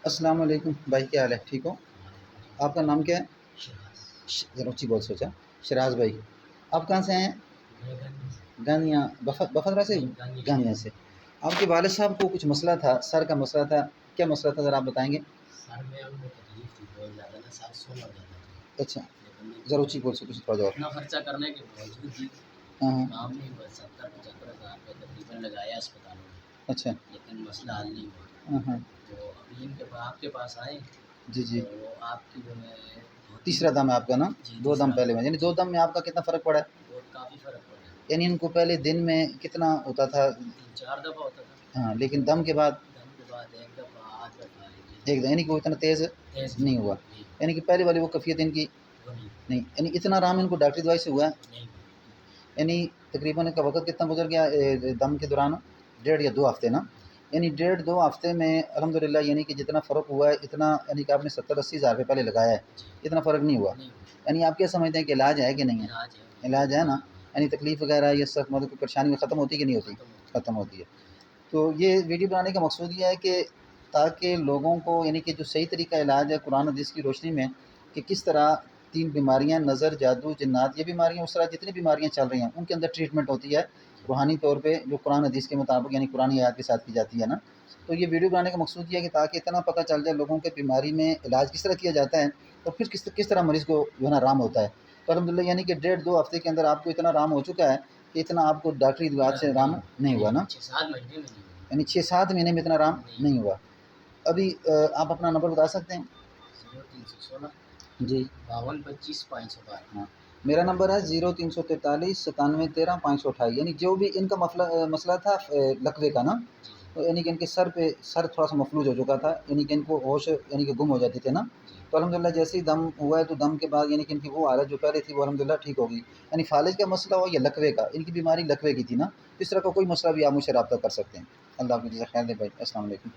अस्सलाम वालेकुम भाई, क्या हाल है? ठीक हो? आपका नाम क्या है? शहबाज। ज़रा ऊँची बोल सोचा। शराज भाई, आप कहाँ से हैं? मैं गांधी से। गानिया बफदरा से? नहीं, गांधी गानिया शहर। से। आपके वालिद साहब को कुछ मसला था, सर का मसला था, क्या मसला था ज़रा आप बताएँगे? सर में उनको तकलीफ थी बहुत ज़्यादा ना, सर सोना ज़्यादा था। अच्छा, लेकिन ज़रा ऊँची बोल सको थोड़ा और। इतना खर्चा करने के बावजूद भी हाँ, हाँ। काम नहीं हुआ। 70-75 हज़ार रुपये तकरीबन लगाया अस्पतालों में, अच्छा। लेकिन मसला हल नहीं हुआ। हाँ, हाँ। तो अभी आपके पास आए, जी, जी। तो आपकी जो है धोती तीसरा दम है आपका ना? जी 2 दम तीसरा पहले में, यानी 2 जी दम में आपका कितना फ़र्क पड़ा है? बहुत काफ़ी फ़र्क पड़ा है। यानी इनको पहले दिन में कितना होता था? 3-4 दफ़ा होता था। हाँ, लेकिन दम के बाद दम के बाद 1 दफ़ा, आध दफ़ा, ये एक दम, यानी कि वो इतना तेज़ तेज़ नहीं हुआ। नहीं यानी कि पहले वाली वो कैफ़ियत इनकी वो नहीं नहीं, यानी इतना आराम इनको डॉक्टरी दवाई से हुआ है? नहीं हुआ। यानी तकरीबन इनका वक़्त कितना गुज़र गया दम के दौरान? डेढ़ या 2 हफ़्ते ना? यानी डेढ़ 2 हफ़्ते में अल्हम्दुलिल्लाह, यानी कि जितना फ़र्क हुआ है इतना, यानी कि आपने 70-80 हज़ार रुपए पहले लगाया है, जी, इतना फ़र्क नहीं हुआ। नहीं हुआ। यानी आप क्या समझते हैं कि इलाज है कि नहीं है? इलाज है इलाज है हाँ, ना? यानी तकलीफ़ वग़ैरह ये सब मतलब कोई परेशानी ख़त्म होती है कि नहीं होती? ख़त्म होती है। ख़त्म होती है। तो ये वीडियो बनाने का मकसूद ये है कि ताकि लोगों को, यानी कि जो सही तरीका इलाज है कुरान हदीस की रोशनी में, कि किस तरह 3 बीमारियाँ, नज़र, जादू, जिन्नात, ये बीमारियाँ, उस तरह जितनी बीमारियाँ चल रही हैं उनके अंदर ट्रीटमेंट होती है रूहानी तौर पे, जो कुरान हदीस के मुताबिक यानी कुरानी आयत के साथ की जाती है ना। तो ये वीडियो बनाने का मकसूद ये है कि ताकि इतना पता चल जाए लोगों के बीमारी में इलाज किस तरह किया जाता है और फिर किस तरह मरीज़ को जो है ना आराम होता है। तो अल्हम्दुलिल्लाह, यानी कि डेढ़ 2 हफ़्ते के अंदर आपको इतना आराम हो चुका है कि इतना आपको डॉक्टरी इलाज से नहीं आराम नहीं हुआ नहीं ना? 6-7 महीने में नहीं हुआ। यानी 6-7 महीने में इतना आराम नहीं नहीं हुआ। अभी आप अपना नंबर बता सकते हैं? 0316 जी। 5225 512। हाँ, मेरा नंबर है 0343 97 13 528, यानी जो भी इनका मसला था लकवे का ना, जी, जी, तो यानी कि इनके सर थोड़ा-सा मफलूज हो चुका था, यानी कि इनको होश यानी कि गुम हो जाते थे ना। जी। तो अल्हम्दुलिल्लाह जैसे ही दम हुआ है, तो दम के बाद यानी कि इनकी वो हालत जो पहले थी वो अल्हम्दुलिल्लाह ठीक हो गई। यानी फ़ालिज का मसला हो या लकवे का, इनकी बीमारी लकवे की थी ना, इस तरह का कोई मसला भी आप मुझसे राब्ता कर सकते हैं। अल्लाह आपको जज़ा खैर दे भाई। अस्सलाम वालेकुम।